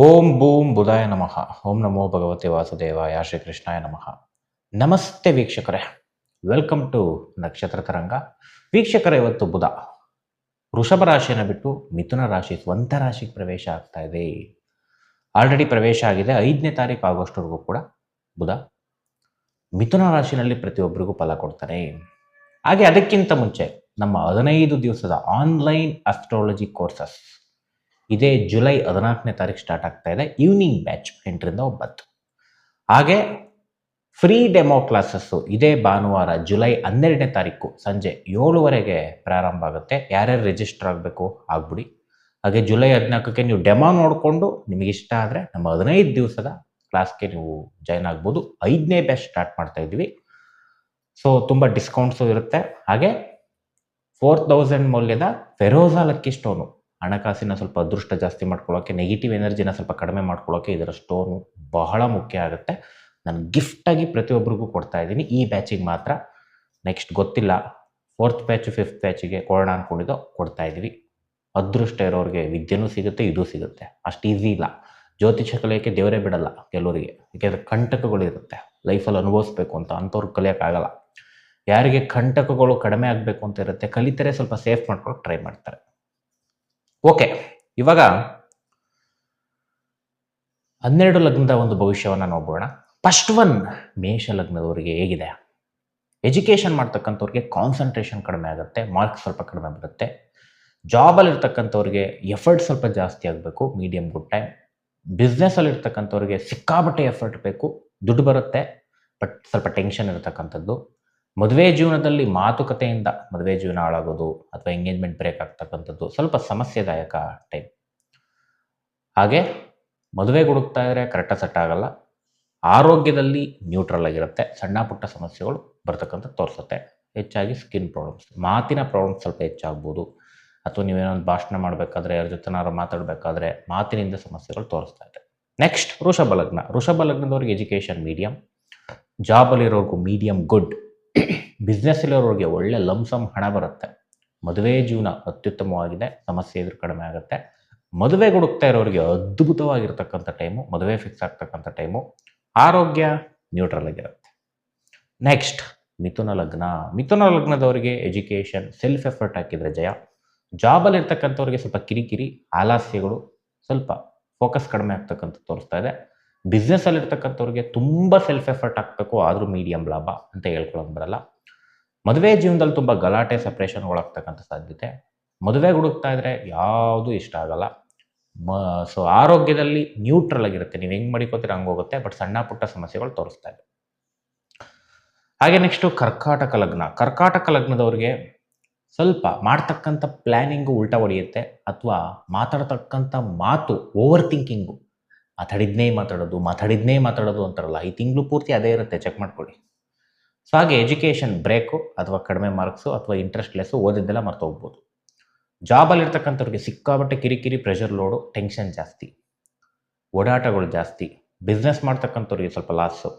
ಓಂ boom ಬುಧಾಯ ನಮಃ. ಓಂ ನಮೋ ಭಗವತೆ ವಾಸುದೇವಾಯ ಶ್ರೀಕೃಷ್ಣಾಯ ನಮಃ. ನಮಸ್ತೆ ವೀಕ್ಷಕರೇ, ವೆಲ್ಕಮ್ ಟು ನಕ್ಷತ್ರ ತರಂಗ. ವೀಕ್ಷಕರೇ, ಇವತ್ತು ಬುಧ ವೃಷಭ ರಾಶಿಯನ್ನು ಬಿಟ್ಟು ಮಿಥುನ ರಾಶಿ ಸ್ವಂತ ರಾಶಿಗೆ ಪ್ರವೇಶ ಆಗ್ತಾ ಇದೆ. ಆಲ್ರೆಡಿ ಪ್ರವೇಶ ಆಗಿದೆ. 5ನೇ ತಾರೀಕು ಆಗಸ್ಟ್ವರೆಗೂ ಕೂಡ ಬುಧ ಮಿಥುನ ರಾಶಿನಲ್ಲಿ ಪ್ರತಿಯೊಬ್ಬರಿಗೂ ಫಲ ಕೊಡ್ತಾನೆ. ಹಾಗೆ ಅದಕ್ಕಿಂತ ಮುಂಚೆ ನಮ್ಮ 15 ದಿವಸದ ಆನ್ಲೈನ್ ಅಸ್ಟ್ರಾಲಜಿ ಕೋರ್ಸಸ್ ಇದೇ ಜುಲೈ 14ನೇ ತಾರೀಕು ಸ್ಟಾರ್ಟ್ ಆಗ್ತಾ ಇದೆ. ಈವ್ನಿಂಗ್ ಬ್ಯಾಚ್ 8ರಿಂದ 9. ಹಾಗೆ ಫ್ರೀ ಡೆಮೋ ಕ್ಲಾಸಸ್ಸು ಇದೇ ಭಾನುವಾರ ಜುಲೈ 12ನೇ ತಾರೀಕು ಸಂಜೆ 7:30ಗೆ ಪ್ರಾರಂಭ ಆಗುತ್ತೆ. ಯಾರ್ಯಾರು ರಿಜಿಸ್ಟರ್ ಆಗಬೇಕು ಆಗ್ಬಿಡಿ. ಹಾಗೆ ಜುಲೈ 14ಕ್ಕೆ ನೀವು ಡೆಮೋ ನೋಡಿಕೊಂಡು ನಿಮಗೆ ಇಷ್ಟ ಆದರೆ ನಮ್ಮ 15 ದಿವಸದ ಕ್ಲಾಸ್ಗೆ ನೀವು ಜಾಯ್ನ್ ಆಗ್ಬೋದು. 5ನೇ ಬ್ಯಾಚ್ ಸ್ಟಾರ್ಟ್ ಮಾಡ್ತಾ ಇದ್ದೀವಿ. ಸೊ ತುಂಬ ಡಿಸ್ಕೌಂಟ್ಸು ಇರುತ್ತೆ. ಹಾಗೆ 4000 ಮೌಲ್ಯದ ಫೆರೋಜಾ ಲಕ್ಕಿ ಸ್ಟೋನು, ಹಣಕಾಸಿನ ಸ್ವಲ್ಪ ಅದೃಷ್ಟ ಜಾಸ್ತಿ ಮಾಡ್ಕೊಳ್ಳೋಕ್ಕೆ, ನೆಗೆಟಿವ್ ಎನರ್ಜಿನ ಸ್ವಲ್ಪ ಕಡಿಮೆ ಮಾಡ್ಕೊಳ್ಳೋಕ್ಕೆ ಇದರ ಸ್ಟೋನು ಬಹಳ ಮುಖ್ಯ ಆಗುತ್ತೆ. ನಾನು ಗಿಫ್ಟಾಗಿ ಪ್ರತಿಯೊಬ್ಬರಿಗೂ ಕೊಡ್ತಾ ಇದ್ದೀನಿ. ಈ ಬ್ಯಾಚಿಗೆ ಮಾತ್ರ, ನೆಕ್ಸ್ಟ್ ಗೊತ್ತಿಲ್ಲ. 4th ಬ್ಯಾಚು 5th ಬ್ಯಾಚಿಗೆ ಕೊಡೋಣ ಅಂದ್ಕೊಂಡಿದ್ದು ಕೊಡ್ತಾ ಇದ್ದೀವಿ. ಅದೃಷ್ಟ ಇರೋರಿಗೆ ವಿದ್ಯೆನೂ ಸಿಗುತ್ತೆ, ಇದೂ ಸಿಗುತ್ತೆ. ಅಷ್ಟು ಈಸಿ ಇಲ್ಲ. ಜ್ಯೋತಿಷ ಕಲಿಯೋಕ್ಕೆ ದೇವರೇ ಬಿಡಲ್ಲ ಕೆಲವರಿಗೆ, ಯಾಕೆಂದರೆ ಕಂಟಕಗಳು ಇರುತ್ತೆ ಲೈಫಲ್ಲಿ ಅನುಭವಿಸ್ಬೇಕು ಅಂತ. ಅಂಥವ್ರು ಕಲಿಯೋಕ್ಕಾಗಲ್ಲ. ಯಾರಿಗೆ ಕಂಟಕಗಳು ಕಡಿಮೆ ಆಗಬೇಕು ಅಂತ ಇರುತ್ತೆ, ಕಲಿತಾರೆ, ಸ್ವಲ್ಪ ಸೇಫ್ ಮಾಡ್ಕೊಳ್ಳೋಕೆ ಟ್ರೈ ಮಾಡ್ತಾರೆ. ಓಕೆ, ಇವಾಗ 12 ಲಗ್ನದ ಒಂದು ಭವಿಷ್ಯವನ್ನು ನೋಡೋಣ. ಫಸ್ಟ್ ಒನ್, ಮೇಷ ಲಗ್ನದವರಿಗೆ ಹೇಗಿದೆ? ಎಜುಕೇಷನ್ ಮಾಡ್ತಕ್ಕಂಥವ್ರಿಗೆ ಕಾನ್ಸಂಟ್ರೇಷನ್ ಕಡಿಮೆ ಆಗುತ್ತೆ, ಮಾರ್ಕ್ಸ್ ಸ್ವಲ್ಪ ಕಡಿಮೆ ಬರುತ್ತೆ. ಜಾಬಲ್ಲಿ ಇರ್ತಕ್ಕಂಥವ್ರಿಗೆ ಎಫರ್ಟ್ ಸ್ವಲ್ಪ ಜಾಸ್ತಿ ಆಗಬೇಕು, ಮೀಡಿಯಮ್ ಗುಡ್ ಟೈಮ್. ಬಿಸ್ನೆಸ್ಸಲ್ಲಿ ಇರ್ತಕ್ಕಂಥವ್ರಿಗೆ ಸಿಕ್ಕಾಬಟ್ಟೆ ಎಫರ್ಟ್ ಬೇಕು, ದುಡ್ಡು ಬರುತ್ತೆ ಬಟ್ ಸ್ವಲ್ಪ ಟೆನ್ಷನ್ ಇರತಕ್ಕಂಥದ್ದು. ಮದುವೆ ಜೀವನದಲ್ಲಿ ಮಾತುಕತೆಯಿಂದ ಮದುವೆ ಜೀವನ ಹಾಳಾಗೋದು ಅಥವಾ ಎಂಗೇಜ್ಮೆಂಟ್ ಬ್ರೇಕ್ ಆಗ್ತಕ್ಕಂಥದ್ದು ಸ್ವಲ್ಪ ಸಮಸ್ಯೆದಾಯಕ ಟೈಮ್. ಹಾಗೆ ಮದುವೆಗೆ ಹುಡುಕ್ತಾ ಇದ್ರೆ ಕರೆಕ್ಟಾಗಿ ಸೆಟ್ ಆಗಲ್ಲ. ಆರೋಗ್ಯದಲ್ಲಿ ನ್ಯೂಟ್ರಲ್ ಆಗಿರುತ್ತೆ, ಸಣ್ಣ ಪುಟ್ಟ ಸಮಸ್ಯೆಗಳು ಬರ್ತಕ್ಕಂಥ ತೋರಿಸುತ್ತೆ. ಹೆಚ್ಚಾಗಿ ಸ್ಕಿನ್ ಪ್ರಾಬ್ಲಮ್ಸ್, ಮಾತಿನ ಪ್ರಾಬ್ಲಮ್ಸ್ ಸ್ವಲ್ಪ ಹೆಚ್ಚಾಗ್ಬೋದು. ಅಥವಾ ನೀವೇನೊಂದು ಭಾಷಣ ಮಾಡಬೇಕಾದ್ರೆ, ಯಾರ ಜೊತೆನಾರು ಮಾತಾಡಬೇಕಾದ್ರೆ ಮಾತಿನಿಂದ ಸಮಸ್ಯೆಗಳು ತೋರಿಸ್ತಾ ಇದೆ. ನೆಕ್ಸ್ಟ್ ವೃಷಭ ಲಗ್ನ. ವೃಷಭ ಲಗ್ನದವ್ರಿಗೆ ಎಜುಕೇಷನ್ ಮೀಡಿಯಮ್, ಜಾಬಲ್ಲಿರೋರ್ಗೂ ಮೀಡಿಯಮ್ ಗುಡ್, ಬಿಸ್ನೆಸ್ಸಲ್ಲಿರೋರಿಗೆ ಒಳ್ಳೆ ಲಂಸಮ್ ಹಣ ಬರುತ್ತೆ. ಮದುವೆ ಜೀವನ ಅತ್ಯುತ್ತಮವಾಗಿದೆ, ಸಮಸ್ಯೆ ಎದುರು ಕಡಿಮೆ ಆಗುತ್ತೆ. ಮದುವೆಗೆ ಹುಡುಕ್ತಾ ಇರೋರಿಗೆ ಅದ್ಭುತವಾಗಿರ್ತಕ್ಕಂಥ ಟೈಮು, ಮದುವೆ ಫಿಕ್ಸ್ ಆಗ್ತಕ್ಕಂಥ ಟೈಮು. ಆರೋಗ್ಯ ನ್ಯೂಟ್ರಲ್ ಆಗಿರುತ್ತೆ. ನೆಕ್ಸ್ಟ್ ಮಿಥುನ ಲಗ್ನ. ಮಿಥುನ ಲಗ್ನದವರಿಗೆ ಎಜುಕೇಷನ್, ಸೆಲ್ಫ್ ಎಫರ್ಟ್ ಹಾಕಿದರೆ ಜಯ. ಜಾಬಲ್ಲಿ ಇರ್ತಕ್ಕಂಥವ್ರಿಗೆ ಸ್ವಲ್ಪ ಕಿರಿಕಿರಿ, ಆಲಸ್ಯಗಳು, ಸ್ವಲ್ಪ ಫೋಕಸ್ ಕಡಿಮೆ ಆಗ್ತಕ್ಕಂಥ ತೋರಿಸ್ತಾ ಇದೆ. ಬಿಸ್ನೆಸ್ಸಲ್ಲಿ ಇರ್ತಕ್ಕಂಥವ್ರಿಗೆ ತುಂಬ ಸೆಲ್ಫ್ ಎಫರ್ಟ್ ಹಾಕಬೇಕು, ಆದರೂ ಮೀಡಿಯಮ್ ಲಾಭ ಅಂತ ಹೇಳ್ಕೊಳ್ಳೋಕೆ ಬರಲ್ಲ. ಮದುವೆ ಜೀವನದಲ್ಲಿ ತುಂಬ ಗಲಾಟೆ, ಸಪ್ರೇಷನ್ಗಳಾಗ್ತಕ್ಕಂಥ ಸಾಧ್ಯತೆ. ಮದುವೆಗೆ ಹುಡುಕ್ತಾ ಇದ್ರೆ ಯಾವುದೂ ಇಷ್ಟ ಆಗಲ್ಲ. ಸೊ ಆರೋಗ್ಯದಲ್ಲಿ ನ್ಯೂಟ್ರಲ್ ಆಗಿರುತ್ತೆ, ನೀವು ಹೆಂಗೆ ಮಡಿಕೋತೀರ ಹಂಗೆ ಹೋಗುತ್ತೆ, ಬಟ್ ಸಣ್ಣ ಪುಟ್ಟ ಸಮಸ್ಯೆಗಳು ತೋರಿಸ್ತಾ ಇದೆ. ಹಾಗೆ ನೆಕ್ಸ್ಟು ಕರ್ಕಾಟಕ ಲಗ್ನ. ಕರ್ಕಾಟಕ ಲಗ್ನದವ್ರಿಗೆ ಸ್ವಲ್ಪ ಮಾಡ್ತಕ್ಕಂಥ ಪ್ಲ್ಯಾನಿಂಗು ಉಲ್ಟಾ ಹೊಡೆಯುತ್ತೆ, ಅಥವಾ ಮಾತಾಡ್ತಕ್ಕಂಥ ಮಾತು ಓವರ್ ಥಿಂಕಿಂಗು. ಮಾತಾಡಿದ್ನೇ ಮಾತಾಡೋದು ಅಂತಾರಲ್ಲ, ಈ ತಿಂಗಳು ಪೂರ್ತಿ ಅದೇ ಇರುತ್ತೆ, ಚೆಕ್ ಮಾಡ್ಕೊಳ್ಳಿ. ಸೊ ಹಾಗೆ ಎಜುಕೇಷನ್ ಬ್ರೇಕು ಅಥವಾ ಕಡಿಮೆ ಮಾರ್ಕ್ಸು ಅಥವಾ ಇಂಟ್ರೆಸ್ಟ್ಲೆಸ್ಸು, ಓದಿದ್ದೆಲ್ಲ ಮರ್ತು ಹೋಗ್ಬೋದು. ಜಾಬಲ್ಲಿ ಇರ್ತಕ್ಕಂಥವ್ರಿಗೆ ಸಿಕ್ಕಾಬಟ್ಟೆ ಕಿರಿಕಿರಿ, ಪ್ರೆಷರ್ ಲೋಡು, ಟೆನ್ಷನ್ ಜಾಸ್ತಿ, ಓಡಾಟಗಳು ಜಾಸ್ತಿ. ಬಿಸ್ನೆಸ್ ಮಾಡ್ತಕ್ಕಂಥವ್ರಿಗೆ ಸ್ವಲ್ಪ ಲಾಸು.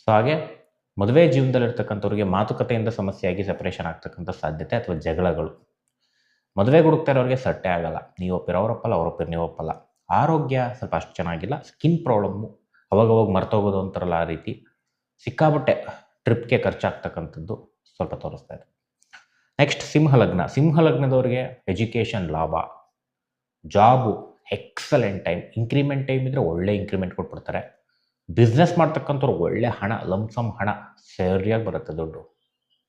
ಸೊ ಹಾಗೆ ಮದುವೆ ಜೀವನದಲ್ಲಿರ್ತಕ್ಕಂಥವ್ರಿಗೆ ಮಾತುಕತೆಯಿಂದ ಸಮಸ್ಯೆಯಾಗಿ ಸಪ್ರೇಷನ್ ಆಗ್ತಕ್ಕಂಥ ಸಾಧ್ಯತೆ ಅಥವಾ ಜಗಳಗಳು. ಮದುವೆಗೆ ಹುಡುಕ್ತಾ ಇರೋರಿಗೆ ಸಟ್ಟೆ ಆಗಲ್ಲ, ನೀವು ಒಪ್ಪಿರೋ ಅವರೊಪ್ಪಲ್ಲ, ಅವರೊಪ್ಪಿರೋ ನೀವು ಒಪ್ಪಲ್ಲ. ಆರೋಗ್ಯ ಸ್ವಲ್ಪ ಅಷ್ಟು ಚೆನ್ನಾಗಿಲ್ಲ, ಸ್ಕಿನ್ ಪ್ರಾಬ್ಲಮ್ಮು, ಅವಾಗವಾಗ ಮರ್ತೋಗೋದು ಅಂತಾರಲ್ಲ ಆ ರೀತಿ. ಸಿಕ್ಕಾಬಟ್ಟೆ ಟ್ರಿಪ್ಗೆ ಖರ್ಚಾಗ್ತಕ್ಕಂಥದ್ದು ಸ್ವಲ್ಪ ತೋರಿಸ್ತಾ ಇದೆ. ನೆಕ್ಸ್ಟ್ ಸಿಂಹಲಗ್ನ. ಸಿಂಹಲಗ್ನದವ್ರಿಗೆ ಎಜುಕೇಷನ್ ಲಾಭ, job excellent time, increment time ಇದ್ದರೆ ಒಳ್ಳೆ ಇಂಕ್ರಿಮೆಂಟ್ ಕೊಟ್ಬಿಡ್ತಾರೆ. ಬಿಸ್ನೆಸ್ ಮಾಡ್ತಕ್ಕಂಥವ್ರು ಒಳ್ಳೆ ಹಣ, ಲಂಸಮ್ ಹಣ ಸರಿಯಾಗಿ ಬರುತ್ತೆ ದುಡ್ಡು.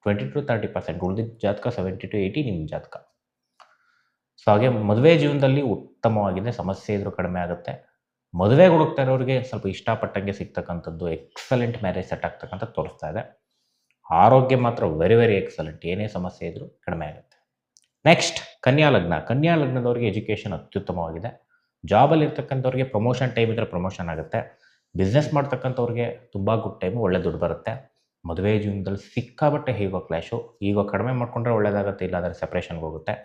20-30%, ಉಳಿದಿದ್ದ ಜಾತಕ 70-80 ನಿಮ್ಮ ಜಾತಕ. ಸೊ ಹಾಗೆ ಮದುವೆ ಜೀವನದಲ್ಲಿ ಉತ್ತಮವಾಗಿದೆ, ಸಮಸ್ಯೆ ಇದ್ರೂ ಕಡಿಮೆ ಆಗುತ್ತೆ. ಮದುವೆಗೆ ಹುಡುಕ್ತಾ ಇರೋರಿಗೆ ಸ್ವಲ್ಪ ಇಷ್ಟಪಟ್ಟಂಗೆ ಸಿಗ್ತಕ್ಕಂಥದ್ದು, ಎಕ್ಸಲೆಂಟ್ ಮ್ಯಾರೇಜ್ ಸೆಟ್ ಆಗ್ತಕ್ಕಂಥ ತೋರಿಸ್ತಾ ಇದೆ. ಆರೋಗ್ಯ ಮಾತ್ರ ವೆರಿ ವೆರಿ ಎಕ್ಸಲೆಂಟ್, ಏನೇ ಸಮಸ್ಯೆ ಇದ್ರೂ ಕಡಿಮೆ ಆಗುತ್ತೆ. ನೆಕ್ಸ್ಟ್ ಕನ್ಯಾ ಲಗ್ನ. ಕನ್ಯಾ ಲಗ್ನದವ್ರಿಗೆ ಎಜುಕೇಷನ್ ಅತ್ಯುತ್ತಮವಾಗಿದೆ. ಜಾಬಲ್ಲಿ ಇರ್ತಕ್ಕಂಥವ್ರಿಗೆ ಪ್ರಮೋಷನ್ ಟೈಮ್ ಇದ್ದರೆ ಪ್ರಮೋಷನ್ ಆಗುತ್ತೆ. ಬಿಸ್ನೆಸ್ ಮಾಡ್ತಕ್ಕಂಥವ್ರಿಗೆ ತುಂಬ ಗುಡ್ ಟೈಮು, ಒಳ್ಳೆ ದುಡ್ಡು ಬರುತ್ತೆ. ಮದುವೆ ಜೀವನದಲ್ಲಿ ಸಿಕ್ಕಾಬಟ್ಟೆ ಹೀಗೋ ಕ್ಲಾಶು, ಈಗೋ ಕಡಿಮೆ ಮಾಡ್ಕೊಂಡ್ರೆ ಒಳ್ಳೆಯದಾಗುತ್ತೆ, ಇಲ್ಲಾಂದರೆ ಸಪ್ರೇಷನ್ಗೆ ಹೋಗುತ್ತೆ.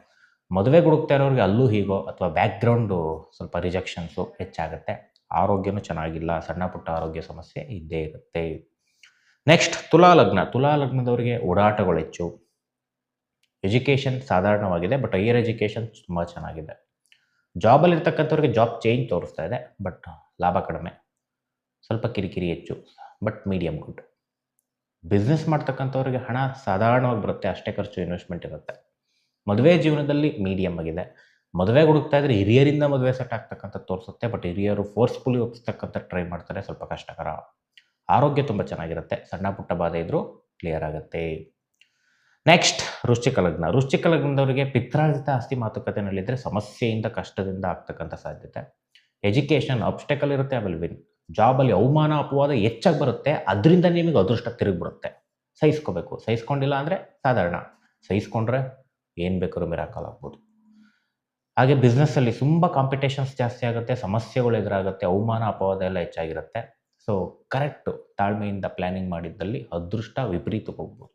ಮದುವೆಗೆ ಹುಡುಕ್ತಾ ಇರೋರಿಗೆ ಅಲ್ಲೂ ಹೀಗೋ ಅಥವಾ ಬ್ಯಾಕ್ಗ್ರೌಂಡು ಸ್ವಲ್ಪ ರಿಜೆಕ್ಷನ್ಸು ಹೆಚ್ಚಾಗುತ್ತೆ. ಆರೋಗ್ಯನೂ ಚೆನ್ನಾಗಿಲ್ಲ, ಸಣ್ಣ ಪುಟ್ಟ ಆರೋಗ್ಯ ಸಮಸ್ಯೆ ಇದ್ದೇ ಇರುತ್ತೆ. ನೆಕ್ಸ್ಟ್ ತುಲಾ ಲಗ್ನ. ತುಲಾ ಲಗ್ನದವರಿಗೆ ಓಡಾಟಗಳು ಹೆಚ್ಚು. ಎಜುಕೇಷನ್ ಸಾಧಾರಣವಾಗಿದೆ, ಬಟ್ ಹೈಯರ್ ಎಜುಕೇಷನ್ ತುಂಬ ಚೆನ್ನಾಗಿದೆ. ಜಾಬಲ್ಲಿರ್ತಕ್ಕಂಥವ್ರಿಗೆ ಜಾಬ್ ಚೇಂಜ್ ತೋರಿಸ್ತಾ ಇದೆ, ಬಟ್ ಲಾಭ ಕಡಿಮೆ, ಸ್ವಲ್ಪ ಕಿರಿಕಿರಿ ಹೆಚ್ಚು, ಬಟ್ ಮೀಡಿಯಮ್ ಗುಡ್. ಬಿಸ್ನೆಸ್ ಮಾಡ್ತಕ್ಕಂಥವ್ರಿಗೆ ಹಣ ಸಾಧಾರಣವಾಗಿ ಬರುತ್ತೆ, ಅಷ್ಟೇ ಖರ್ಚು ಇನ್ವೆಸ್ಟ್ಮೆಂಟ್ ಇರುತ್ತೆ. ಮದುವೆ ಜೀವನದಲ್ಲಿ ಮೀಡಿಯಮ್ ಆಗಿದೆ. ಮದುವೆಗೆ ಹುಡುಕ್ತಾ ಇದ್ರೆ ಹಿರಿಯರಿಂದ ಮದುವೆ ಸೆಟ್ ಆಗ್ತಕ್ಕಂಥ ತೋರಿಸುತ್ತೆ, ಬಟ್ ಹಿರಿಯರು ಫೋರ್ಸ್ಫುಲಿ ಒಪ್ಪಿಸ್ತಕ್ಕಂಥ ಟ್ರೈ ಮಾಡ್ತಾರೆ, ಸ್ವಲ್ಪ ಕಷ್ಟಕರ. ಆರೋಗ್ಯ ತುಂಬ ಚೆನ್ನಾಗಿರುತ್ತೆ, ಸಣ್ಣ ಪುಟ್ಟ ಬಾಧೆ ಇದ್ದರೂ ಕ್ಲಿಯರ್ ಆಗುತ್ತೆ. ನೆಕ್ಸ್ಟ್ ವೃಶ್ಚಿಕ ಲಗ್ನ. ವೃಶ್ಚಿಕ ಲಗ್ನದವರಿಗೆ ಪಿತ್ರಾರ್ಜಿತ ಆಸ್ತಿ ಮಾತುಕತೆಯಲ್ಲಿದ್ದರೆ ಸಮಸ್ಯೆಯಿಂದ ಕಷ್ಟದಿಂದ ಆಗ್ತಕ್ಕಂಥ ಸಾಧ್ಯತೆ. ಎಜುಕೇಷನ್ ಅಬ್ಸ್ಟೆಕಲ್ ಇರುತ್ತೆ, ಆಮೇಲೆ ವಿನ್. ಜಾಬಲ್ಲಿ ಅವಮಾನ ಅಪವಾದ ಹೆಚ್ಚಾಗಿ ಬರುತ್ತೆ, ಅದರಿಂದ ನಿಮಗೆ ಅದೃಷ್ಟ ತಿರುಗಿಬಿಡುತ್ತೆ. ಸಹಿಸ್ಕೋಬೇಕು. ಸಹಿಸ್ಕೊಂಡಿಲ್ಲ ಅಂದರೆ ಸಾಧಾರಣ, ಸಹಿಸ್ಕೊಂಡ್ರೆ ಏನು ಬೇಕಾದ್ರೂ ಮಿರಾಕಲ್ ಆಗ್ಬೋದು. ಹಾಗೆ ಬಿಸ್ನೆಸ್ಸಲ್ಲಿ ತುಂಬ ಕಾಂಪಿಟೇಷನ್ಸ್ ಜಾಸ್ತಿ ಆಗುತ್ತೆ, ಸಮಸ್ಯೆಗಳು ಎದುರಾಗುತ್ತೆ, ಅವಮಾನ ಅಪವಾದ ಎಲ್ಲ ಹೆಚ್ಚಾಗಿರುತ್ತೆ. ಸೊ ಕರೆಕ್ಟು ತಾಳ್ಮೆಯಿಂದ ಪ್ಲ್ಯಾನಿಂಗ್ ಮಾಡಿದ್ದಲ್ಲಿ ಅದೃಷ್ಟ ವಿಪರೀತಕ್ಕೆ ಹೋಗ್ಬೋದು.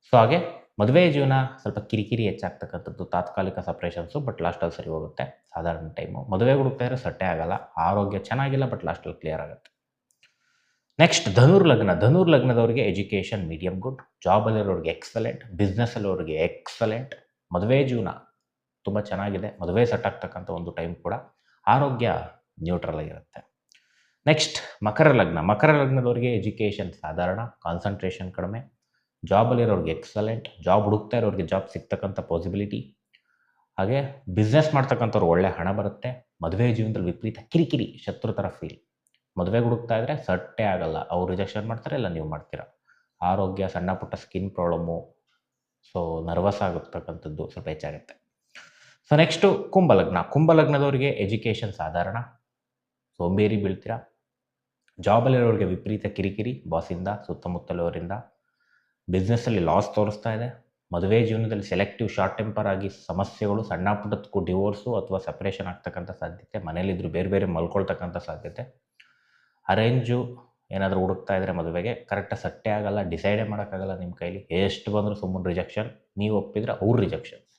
ಸೊ ಹಾಗೆ ಮದುವೆ ಜೀವನ ಸ್ವಲ್ಪ ಕಿರಿಕಿರಿ ಹೆಚ್ಚಾಗ್ತಕ್ಕಂಥದ್ದು, ತಾತ್ಕಾಲಿಕ ಸಪ್ರೇಷನ್ಸು, ಬಟ್ ಲಾಸ್ಟಲ್ಲಿ ಸರಿ ಹೋಗುತ್ತೆ, ಸಾಧಾರಣ ಟೈಮು. ಮದುವೆ ಹುಡುಕ್ತಾ ಇದ್ರೆ ಸಟ್ಟೆ ಆಗಲ್ಲ, ಆರೋಗ್ಯ ಚೆನ್ನಾಗಿಲ್ಲ, ಬಟ್ ಲಾಸ್ಟಲ್ಲಿ ಕ್ಲಿಯರ್ ಆಗುತ್ತೆ. ನೆಕ್ಸ್ಟ್ ಧನುರ್ಲಗ್ನ. ಧನುರ್ಲಗ್ನದವ್ರಿಗೆ ಎಜುಕೇಷನ್ ಮೀಡಿಯಮ್ ಗುಡ್, ಜಾಬಲ್ಲಿರೋರಿಗೆ ಎಕ್ಸಲೆಂಟ್, ಬಿಸ್ನೆಸ್ಸಲ್ಲಿರೋರಿಗೆ ಎಕ್ಸಲೆಂಟ್. ಮದುವೆ ಜೀವನ ತುಂಬ ಚೆನ್ನಾಗಿದೆ, ಮದುವೆ ಸೆಟ್ ಆಗ್ತಕ್ಕಂಥ ಒಂದು ಟೈಮ್ ಕೂಡ. ಆರೋಗ್ಯ ನ್ಯೂಟ್ರಲ್ ಆಗಿರುತ್ತೆ. ನೆಕ್ಸ್ಟ್ ಮಕರ ಲಗ್ನ. ಮಕರ ಲಗ್ನದವ್ರಿಗೆ ಎಜುಕೇಷನ್ ಸಾಧಾರಣ, ಕಾನ್ಸಂಟ್ರೇಷನ್ ಕಡಿಮೆ, ಜಾಬಲ್ಲಿರೋರಿಗೆ ಎಕ್ಸಲೆಂಟ್, ಜಾಬ್ ಹುಡುಕ್ತಾ ಇರೋರಿಗೆ ಜಾಬ್ ಸಿಗ್ತಕ್ಕಂಥ ಪಾಸಿಬಿಲಿಟಿ. ಹಾಗೆ ಬಿಸ್ನೆಸ್ ಮಾಡ್ತಕ್ಕಂಥವ್ರು ಒಳ್ಳೆ ಹಣ ಬರುತ್ತೆ. ಮದುವೆ ಜೀವನದಲ್ಲಿ ವಿಪರೀತ ಕಿರಿಕಿರಿ, ಶತ್ರು ಥರ ಫೀಲ್. ಮದುವೆ ಹುಡುಕ್ತಾ ಇದ್ದರೆ ಸಟ್ಟೆ ಆಗಲ್ಲ, ಅವ್ರು ರಿಜೆಕ್ಷನ್ ಮಾಡ್ತಾರೆ, ಇಲ್ಲ ನೀವು ಮಾಡ್ತೀರಾ. ಆರೋಗ್ಯ ಸಣ್ಣ ಪುಟ್ಟ ಸ್ಕಿನ್ ಪ್ರಾಬ್ಲಮ್ಮು, ಸೊ ನರ್ವಸ್ ಆಗಿರ್ತಕ್ಕಂಥದ್ದು ಸ್ವಲ್ಪ ಹೆಚ್ಚಾಗುತ್ತೆ. ಸೊ ನೆಕ್ಸ್ಟು ಕುಂಭಲಗ್ನ. ಕುಂಭಲಗ್ನದವ್ರಿಗೆ ಎಜುಕೇಷನ್ ಸಾಧಾರಣ, ಸೋಂಬೇರಿ ಬೀಳ್ತೀರಾ. ಜಾಬಲ್ಲಿರೋರಿಗೆ ವಿಪರೀತ ಕಿರಿಕಿರಿ, ಬಾಸಿಂದ, ಸುತ್ತಮುತ್ತಲವರಿಂದ. ಬಿಸ್ನೆಸ್ಸಲ್ಲಿ ಲಾಸ್ ತೋರಿಸ್ತಾ ಇದೆ. ಮದುವೆ ಜೀವನದಲ್ಲಿ ಸೆಲೆಕ್ಟಿವ್, ಶಾರ್ಟ್ ಟೆಂಪರ್ ಆಗಿ ಸಮಸ್ಯೆಗಳು, ಸಣ್ಣ ಪುಟ್ಟದಕ್ಕೂ ಡಿವೋರ್ಸು ಅಥವಾ ಸಪ್ರೇಷನ್ ಆಗ್ತಕ್ಕಂಥ ಸಾಧ್ಯತೆ. ಮನೇಲಿದ್ದರೂ ಬೇರೆ ಬೇರೆ ಮಲ್ಕೊಳ್ತಕ್ಕಂಥ ಸಾಧ್ಯತೆ. ಅರೇಂಜು ಏನಾದರೂ ಹುಡುಕ್ತಾ ಇದ್ದರೆ ಮದುವೆಗೆ ಕರೆಕ್ಟಾಗಿ ಸಟ್ಟೆ ಆಗಲ್ಲ, ಡಿಸೈಡೇ ಮಾಡೋಕ್ಕಾಗಲ್ಲ ನಿಮ್ಮ ಕೈಲಿ. ಎಷ್ಟು ಬಂದರೂ ಸುಮ್ಮನೆ ರಿಜೆಕ್ಷನ್, ನೀವು ಒಪ್ಪಿದ್ರೆ ಅವ್ರ ರಿಜೆಕ್ಷನ್ಸ್.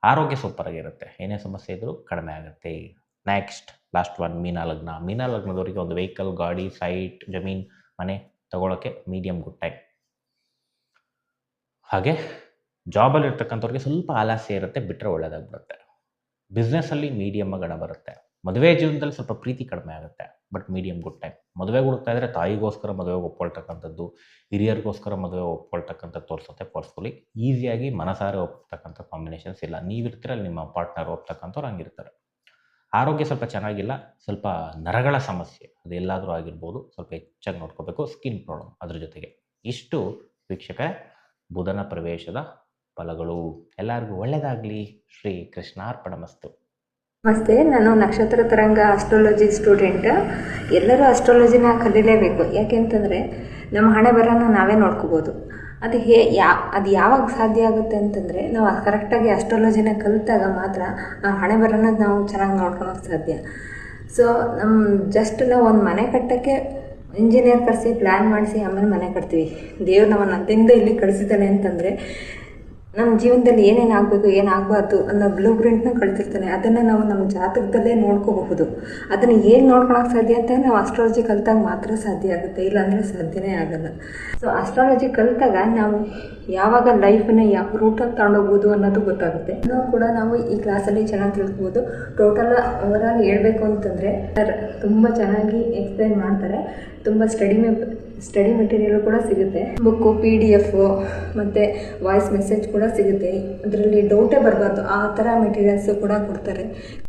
ಆರೋಗ್ಯ ಸೂಪರಾಗಿರುತ್ತೆ, ಏನೇ ಸಮಸ್ಯೆ ಇದ್ದರೂ ಕಡಿಮೆ ಆಗುತ್ತೆ. ನೆಕ್ಸ್ಟ್ ಲಾಸ್ಟ್ ಒನ್ ಮೀನ ಲಗ್ನ. ಮೀನ ಲಗ್ನದವರಿಗೆ ಒಂದು ವೆಹಿಕಲ್, ಗಾಡಿ, ಸೈಟ್, ಜಮೀನು, ಮನೆ ತಗೊಳ್ಳೋಕ್ಕೆ ಮೀಡಿಯಮ್ ಗುಡ್ ಟೈಮ್. ಹಾಗೆ ಜಾಬಲ್ಲಿ ಇರ್ತಕ್ಕಂಥವ್ರಿಗೆ ಸ್ವಲ್ಪ ಆಲಸ್ಯ ಇರುತ್ತೆ, ಬಿಟ್ಟರೆ ಒಳ್ಳೆಯದಾಗ್ಬಿಡುತ್ತೆ. ಬಿಸ್ನೆಸ್ಸಲ್ಲಿ ಮೀಡಿಯಮ್ ಗಣ ಬರುತ್ತೆ. ಮದುವೆ ಜೀವನದಲ್ಲಿ ಸ್ವಲ್ಪ ಪ್ರೀತಿ ಕಡಿಮೆ ಆಗುತ್ತೆ, ಬಟ್ ಮೀಡಿಯಮ್ ಗುಡ್ ಟೈಮ್. ಮದುವೆ ಹುಡುಕ್ತಾ ಇದ್ದರೆ ತಾಯಿಗೋಸ್ಕರ ಮದುವೆಗೆ ಒಪ್ಕೊಳ್ತಕ್ಕಂಥದ್ದು, ಹಿರಿಯರಿಗೋಸ್ಕರ ಮದುವೆ ಒಪ್ಕೊಳ್ತಕ್ಕಂಥದ್ದು ತೋರಿಸುತ್ತೆ ಫೋರ್ಸ್ಫುಲಿ. ಈಸಿಯಾಗಿ ಮನಸಾರೆ ಒಪ್ತಕ್ಕಂಥ ಕಾಂಬಿನೇಷನ್ಸ್ ಇಲ್ಲ. ನೀವಿರ್ತೀರಲ್ಲಿ ನಿಮ್ಮ ಪಾರ್ಟ್ನರ್ ಒಪ್ತಕ್ಕಂಥವ್ರು ಹಂಗಿರ್ತಾರೆ. ಆರೋಗ್ಯ ಸ್ವಲ್ಪ ಚೆನ್ನಾಗಿಲ್ಲ, ಸ್ವಲ್ಪ ನರಗಳ ಸಮಸ್ಯೆ ಅದೆಲ್ಲಾದರೂ ಆಗಿರ್ಬೋದು, ಸ್ವಲ್ಪ ಹೆಚ್ಚಾಗಿ ನೋಡ್ಕೋಬೇಕು. ಸ್ಕಿನ್ ಪ್ರಾಬ್ಲಮ್ ಅದ್ರ ಜೊತೆಗೆ. ಇಷ್ಟು ವೀಕ್ಷಕರೇ ಬುಧನ ಪ್ರವೇಶದ ಫಲಗಳು. ಎಲ್ಲರಿಗೂ ಒಳ್ಳೆಯದಾಗಲಿ. ಶ್ರೀ ಕೃಷ್ಣಾರ್ಪಣಮಸ್ತು. ನಮಸ್ತೆ, ನಾನು ನಕ್ಷತ್ರ ತರಂಗ ಆಸ್ಟ್ರಾಲಜಿ ಸ್ಟೂಡೆಂಟ್. ಎಲ್ಲರೂ ಆಸ್ಟ್ರಾಲಜಿನ ಕಲೀಲೇಬೇಕು. ಯಾಕೆಂತಂದರೆ ನಮ್ಮ ಹಣೆ ಬರನ ನಾವೇ ನೋಡ್ಕೋಬೋದು. ಅದು ಅದು ಯಾವಾಗ ಸಾಧ್ಯ ಆಗುತ್ತೆ ಅಂತಂದರೆ ನಾವು ಕರೆಕ್ಟಾಗಿ ಆಸ್ಟ್ರಾಲಜಿನ ಕಲಿತಾಗ ಮಾತ್ರ ಆ ಹಣೆ ಬರನ ನಾವು ಚೆನ್ನಾಗಿ ನೋಡ್ಕೊಳೋಕೆ ಸಾಧ್ಯ. ಸೊ ನಾವು ಒಂದು ಮನೆ ಕಟ್ಟೋಕ್ಕೆ ಇಂಜಿನಿಯರ್ ಕರೆಸಿ ಪ್ಲ್ಯಾನ್ ಮಾಡಿಸಿ ಆಮೇಲೆ ಮನೆ ಕಟ್ತೀವಿ. ದೇವ್ರು ನಮ್ಮನ್ನು ಅಲ್ಲಿಂದ ಇಲ್ಲಿ ಕಳಿಸಿದ್ದಾನೆ ಅಂತಂದರೆ ನಮ್ಮ ಜೀವನದಲ್ಲಿ ಏನೇನು ಆಗಬೇಕು, ಏನಾಗಬಾರ್ದು ಅನ್ನೋ ಬ್ಲೂ ಪ್ರಿಂಟ್ನ ಕಳಿಸಿರ್ತಾನೆ. ಅದನ್ನು ನಾವು ನಮ್ಮ ಜಾತಕದಲ್ಲೇ ನೋಡ್ಕೋಬಹುದು. ಅದನ್ನು ಹೇಗೆ ನೋಡ್ಕೊಳಕ್ಕೆ ಸಾಧ್ಯ ಅಂತ ನಾವು ಆಸ್ಟ್ರಾಲಜಿ ಕಲಿತಾಗ ಮಾತ್ರ ಸಾಧ್ಯ ಆಗುತ್ತೆ, ಇಲ್ಲಾಂದರೆ ಸಾಧ್ಯನೇ ಆಗಲ್ಲ. ಸೊ ಆಸ್ಟ್ರಾಲಜಿ ಕಲಿತಾಗ ನಾವು ಯಾವಾಗ ಲೈಫನ್ನ ಯಾವ ರೂಟಲ್ಲಿ ತಗೊಂಡೋಗ್ಬೋದು ಅನ್ನೋದು ಗೊತ್ತಾಗುತ್ತೆ. ಇನ್ನೂ ಕೂಡ ನಾವು ಈ ಕ್ಲಾಸಲ್ಲಿ ಚೆನ್ನಾಗಿ ತಿಳ್ಕೊಬೋದು. ಟೋಟಲ್ ಓವರಾಲ್ ಹೇಳಬೇಕು ಅಂತಂದರೆ ತುಂಬ ಚೆನ್ನಾಗಿ ಎಕ್ಸ್ಪ್ಲೈನ್ ಮಾಡ್ತಾರೆ. ತುಂಬ ಸ್ಟಡಿ ಮೆಟೀರಿಯಲ್ ಕೂಡ ಸಿಗುತ್ತೆ. ಬುಕ್ಕು, PDF ಮತ್ತು ವಾಯ್ಸ್ ಮೆಸೇಜ್ ಕೂಡ ಸಿಗುತ್ತೆ. ಅದರಲ್ಲಿ ಡೌಟೇ ಬರಬಾರ್ದು, ಆ ಥರ ಮೆಟೀರಿಯಲ್ಸು ಕೂಡ ಕೊಡ್ತಾರೆ.